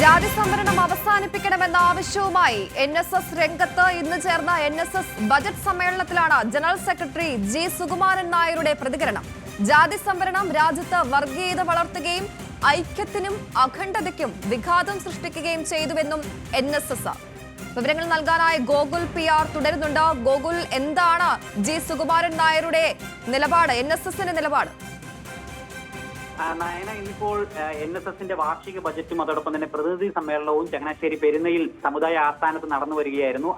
ജാതി സംവരണം അവസാനിപ്പിക്കണമെന്ന ആവശ്യവുമായി എൻഎസ്എസ് രംഗത്ത് ഇന്ന് ചേർന്ന എൻഎസ്എസ് ബജറ്റ് സമ്മേളനത്തിലാണ് ജനറൽ സെക്രട്ടറി ജി സുകുമാരൻ നായരുടെ പ്രതികരണം. ജാതി സംവരണം രാജ്യത്ത് വർഗീയത വളർത്തുകയും ഐക്യത്തിനും അഖണ്ഡതയ്ക്കും വിഘാതം സൃഷ്ടിക്കുകയും ചെയ്തുവെന്നും എൻഎസ്എസ്. വിവരങ്ങൾ നൽകാനായി ഗോകുൽ PR തുടരുന്നുണ്ട്. ഗോകുൽ, എന്താണ് ജി സുകുമാരൻ നായരുടെ നിലപാട്, എൻഎസ്എസിന്റെ നിലപാട്? നയന, ഇന്നിപ്പോൾ NSSന്റെ വാർഷിക ബജറ്റും അതോടൊപ്പം തന്നെ പ്രതിനിധി സമ്മേളനവും ചങ്ങനാശ്ശേരി പെരുന്നയിൽ സമുദായ ആസ്ഥാനത്ത് നടന്നു വരികയായിരുന്നു.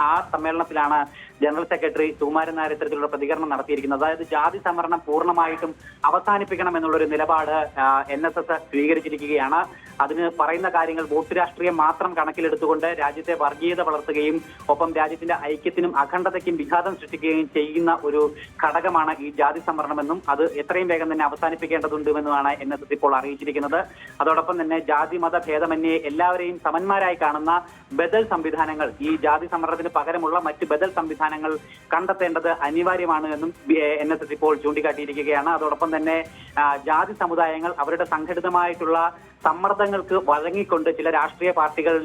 ആ സമ്മേളനത്തിലാണ് ജനറൽ സെക്രട്ടറി സുകുമാരൻ നായർ ഇത്തരത്തിലുള്ള പ്രതികരണം നടത്തിയിരിക്കുന്നത്. അതായത് ജാതി സംവരണം പൂർണ്ണമായിട്ടും അവസാനിപ്പിക്കണം എന്നുള്ളൊരു നിലപാട് NSS സ്വീകരിച്ചിരിക്കുകയാണ്. അതിന് പറയുന്ന കാര്യങ്ങൾ വോട്ട് രാഷ്ട്രീയം മാത്രം കണക്കിലെടുത്തുകൊണ്ട് രാജ്യത്തെ വർഗീയത വളർത്തുകയും ഒപ്പം രാജ്യത്തിന്റെ ഐക്യത്തിനും അഖണ്ഡതയ്ക്കും വിഘാതം സൃഷ്ടിക്കുകയും ചെയ്യുന്ന ഒരു ഘടകമാണ് ഈ ജാതി സംവരണമെന്നും അത് എത്രയും വേഗം തന്നെ അവസാനിപ്പിക്കേണ്ടതുണ്ടെന്നുമാണ് NSS ഇപ്പോൾ അറിയിച്ചിരിക്കുന്നത്. അതോടൊപ്പം തന്നെ ജാതി മത ഭേദമന്യേ എല്ലാവരെയും സമന്മാരായി കാണുന്ന ബദൽ സംവിധാനങ്ങൾ, ഈ ജാതി സംവരണത്തിന് പകരമുള്ള മറ്റ് ബദൽ സംവിധാനങ്ങൾ കണ്ടെത്തേണ്ടത് അനിവാര്യമാണ് എന്നും NSS ഇപ്പോൾ ചൂണ്ടിക്കാട്ടിയിരിക്കുകയാണ്. അതോടൊപ്പം തന്നെ ജാതി സമുദായങ്ങൾ അവരുടെ സംഘടിതമായിട്ടുള്ള സമ്മർദ്ദങ്ങൾക്ക് വഴങ്ങിക്കൊണ്ട് ചില രാഷ്ട്രീയ പാർട്ടികൾ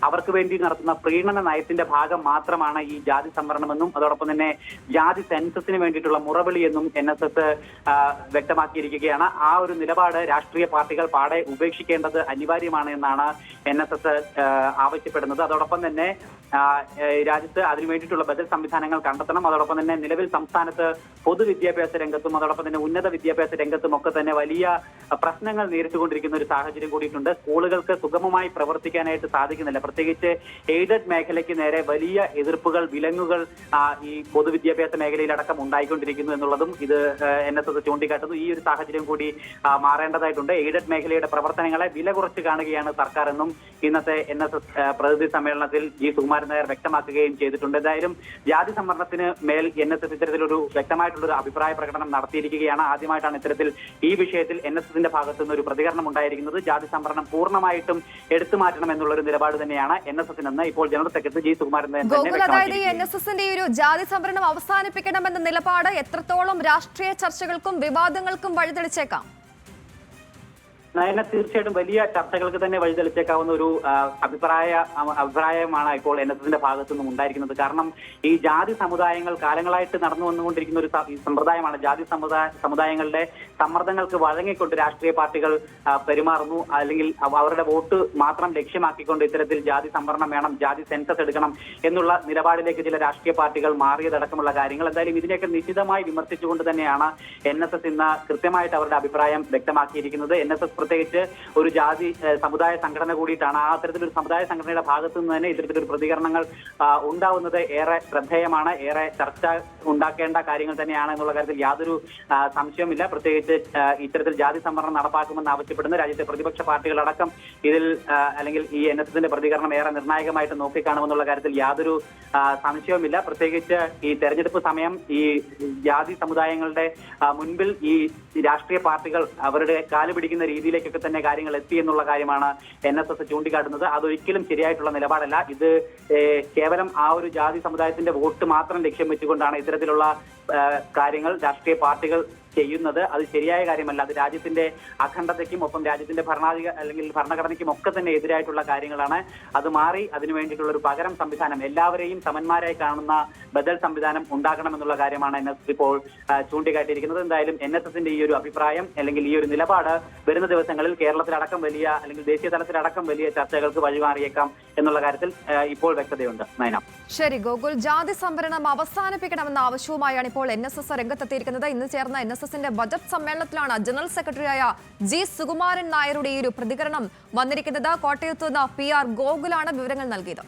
അവർക്ക് വേണ്ടി നടത്തുന്ന പ്രീണന നയത്തിന്റെ ഭാഗം മാത്രമാണ് ഈ ജാതി സംവരണമെന്നും അതോടൊപ്പം തന്നെ ജാതി സെൻസസിന് വേണ്ടിയിട്ടുള്ള മുറവിളി എന്നും NSS വ്യക്തമാക്കിയിരിക്കുകയാണ്. ആ ഒരു നിലപാട് രാഷ്ട്രീയ പാർട്ടികൾ പാടെ ഉപേക്ഷിക്കേണ്ടത് അനിവാര്യമാണ് എന്നാണ് NSS ആവശ്യപ്പെടുന്നത്. അതോടൊപ്പം തന്നെ രാജ്യത്ത് അതിനു വേണ്ടിയിട്ടുള്ള ബദൽ സംവിധാനങ്ങൾ കണ്ടെത്തണം. അതോടൊപ്പം തന്നെ നിലവിൽ സംസ്ഥാനത്ത് പൊതുവിദ്യാഭ്യാസ രംഗത്തും അതോടൊപ്പം തന്നെ ഉന്നത വിദ്യാഭ്യാസ രംഗത്തും ഒക്കെ തന്നെ വലിയ പ്രശ്നങ്ങൾ നേരിട്ടുകൊണ്ടിരിക്കുന്ന ഒരു സാഹചര്യം കൂടിയിട്ടുണ്ട്. സ്കൂളുകൾക്ക് സുഗമമായി പ്രവർത്തിക്കാനായിട്ട് സാധിക്കുന്നില്ല. പ്രത്യേകിച്ച് എയ്ഡഡ് മേഖലയ്ക്ക് നേരെ വലിയ എതിർപ്പുകൾ, വിലങ്ങുകൾ ഈ പൊതുവിദ്യാഭ്യാസ മേഖലയിലടക്കം ഉണ്ടായിക്കൊണ്ടിരിക്കുന്നു എന്നുള്ളതും ഇത് NSS ചൂണ്ടിക്കാട്ടുന്നു. ഈ ഒരു സാഹചര്യം കൂടി മാറേണ്ടതായിട്ടുണ്ട്. എയ്ഡഡ് മേഖലയുടെ പ്രവർത്തനങ്ങളെ വില കുറച്ച് കാണുകയാണ് സർക്കാർ എന്നും ഇന്നത്തെ NSS പ്രതിനിധി സമ്മേളനത്തിൽ ജി സുകുമാരൻ നായർ വ്യക്തമാക്കുകയും ചെയ്തിട്ടുണ്ട്. എന്തായാലും ജാതി സംവരണത്തിന് മേൽ NSS ഇത്തരത്തിലൊരു വ്യക്തമായിട്ടുള്ളൊരു അഭിപ്രായ പ്രകടനം നടത്തിയിരിക്കുകയാണ്. ആദ്യമായിട്ടാണ് ഇത്തരത്തിൽ ഈ വിഷയത്തിൽ NSSന്റെ ഭാഗത്തു നിന്ന് ഒരു പ്രതികരണം ഉണ്ടായിരിക്കുന്നത്. ജാതി സംവരണം പൂർണ്ണമായിട്ടും എടുത്തു മാറ്റണം എന്നുള്ള ഒരു നിലപാട് തന്നെയാണ് NSSനെന്ന് ഇപ്പോൾ general secretary G Sukumaran Nair. അതായത് NSSന്റെ ഈ ഒരു ജാതി സംവരണം അവസാനിപ്പിക്കണമെന്ന നിലപാട് എത്രത്തോളം രാഷ്ട്രീയ ചർച്ചകൾക്കും വിവാദങ്ങൾക്കും വഴിതെളിച്ചേക്കാം? തീർച്ചയായിട്ടും വലിയ ചർച്ചകൾക്ക് തന്നെ വഴിതെളിച്ചേക്കാവുന്ന ഒരു അഭിപ്രായമാണ് ഇപ്പോൾ NSSന്റെ ഭാഗത്തു നിന്നും ഉണ്ടായിരിക്കുന്നത്. കാരണം ഈ ജാതി സമുദായങ്ങൾ കാലങ്ങളായിട്ട് നടന്നു വന്നുകൊണ്ടിരിക്കുന്ന ഒരു സമ്പ്രദായമാണ്. ജാതി സമുദായങ്ങളുടെ സമ്മർദ്ദങ്ങൾക്ക് വഴങ്ങിക്കൊണ്ട് രാഷ്ട്രീയ പാർട്ടികൾ പെരുമാറുന്നു. അല്ലെങ്കിൽ അവരുടെ വോട്ട് മാത്രം ലക്ഷ്യമാക്കിക്കൊണ്ട് ഇത്തരത്തിൽ ജാതി സംവരണം വേണം, ജാതി സെൻസസ് എടുക്കണം എന്നുള്ള നിലപാടിലേക്ക് ചില രാഷ്ട്രീയ പാർട്ടികൾ മാറിയതടക്കമുള്ള കാര്യങ്ങൾ. എന്തായാലും ഇതിനെയൊക്കെ നിശിതമായി വിമർശിച്ചുകൊണ്ട് തന്നെയാണ് NSS ഇന്ന് കൃത്യമായിട്ട് അവരുടെ അഭിപ്രായം വ്യക്തമാക്കിയിരിക്കുന്നത്. NSS പ്രത്യേകിച്ച് ഒരു ജാതി സമുദായ സംഘടന കൂടിയിട്ടാണ്. ആ തരത്തിലൊരു സമുദായ സംഘടനയുടെ ഭാഗത്തു നിന്ന് തന്നെ ഇത്തരത്തിലൊരു പ്രതികരണങ്ങൾ ഉണ്ടാവുന്നത് ഏറെ ശ്രദ്ധേയമാണ്. ഏറെ ചർച്ച ഉണ്ടാക്കേണ്ട കാര്യങ്ങൾ തന്നെയാണ് എന്നുള്ള കാര്യത്തിൽ യാതൊരു സംശയവുമില്ല. പ്രത്യേകിച്ച് ഇത്തരത്തിൽ ജാതി സംവരണം നടപ്പാക്കുമെന്ന് ആവശ്യപ്പെടുന്ന രാജ്യത്തെ പ്രതിപക്ഷ പാർട്ടികളടക്കം ഇതിൽ അല്ലെങ്കിൽ ഈ NSSന്റെ പ്രതികരണം ഏറെ നിർണായകമായിട്ട് നോക്കിക്കാണുമെന്നുള്ള കാര്യത്തിൽ യാതൊരു സംശയവുമില്ല. പ്രത്യേകിച്ച് ഈ തെരഞ്ഞെടുപ്പ് സമയം ഈ ജാതി സമുദായങ്ങളുടെ മുൻപിൽ ഈ രാഷ്ട്രീയ പാർട്ടികൾ അവരുടെ കാല് പിടിക്കുന്ന രീതിയിലേക്കൊക്കെ തന്നെ കാര്യങ്ങൾ എത്തി എന്നുള്ള കാര്യമാണ് NSS ചൂണ്ടിക്കാട്ടുന്നത്. അതൊരിക്കലും ശരിയായിട്ടുള്ള നിലപാടല്ല. ഇത് കേവലം ആ ഒരു ജാതി സമുദായത്തിന്റെ വോട്ട് മാത്രം ലക്ഷ്യം വെച്ചുകൊണ്ടാണ് ഇത്തരത്തിലുള്ള കാര്യങ്ങൾ രാഷ്ട്രീയ പാർട്ടികൾ ചെയ്യുന്നത്. അത് ശരിയായ കാര്യമല്ല. അത് രാജ്യത്തിന്റെ അഖണ്ഡതയ്ക്കും ഒപ്പം രാജ്യത്തിന്റെ ഭരണഘടനയ്ക്കും ഒക്കെ തന്നെ എതിരായിട്ടുള്ള കാര്യങ്ങളാണ്. അത് മാറി അതിനു വേണ്ടിയിട്ടുള്ള ഒരു പകരം സംവിധാനം, എല്ലാവരെയും സമന്മാരായി കാണുന്ന ബദൽ സംവിധാനം ഉണ്ടാക്കണമെന്നുള്ള കാര്യമാണ് NSS ഇപ്പോൾ ചൂണ്ടിക്കാട്ടിയിരിക്കുന്നത്. എന്തായാലും NSSന്റെ ഈ ഒരു അഭിപ്രായം അല്ലെങ്കിൽ ഈ ഒരു നിലപാട് വരുന്ന ദിവസങ്ങളിൽ കേരളത്തിലടക്കം വലിയ അല്ലെങ്കിൽ ദേശീയ തലത്തിലടക്കം വലിയ ചർച്ചകൾക്ക് വഴിമാറിയേക്കാം എന്നുള്ള കാര്യത്തിൽ ഇപ്പോൾ വ്യക്തതയുണ്ട്. നയന. ശരി ഗോകുൽ, ജാതി സംവരണം അവസാനിപ്പിക്കണമെന്ന ആവശ്യവുമായാണ് ഇപ്പോൾ NSS രംഗത്തെത്തിയിരിക്കുന്നത്. ഇന്ന് ചേർന്ന NSSന്റെ ബജറ്റ് സമ്മേളനത്തിലാണ് ജനറൽ സെക്രട്ടറിയായ ജി സുകുമാരൻ നായരുടെ ഈ ഒരു പ്രതികരണം വന്നിരിക്കുന്നത്. കോട്ടയത്ത് നിന്ന് PR ഗോകുലാണ് വിവരങ്ങൾ നൽകിയത്.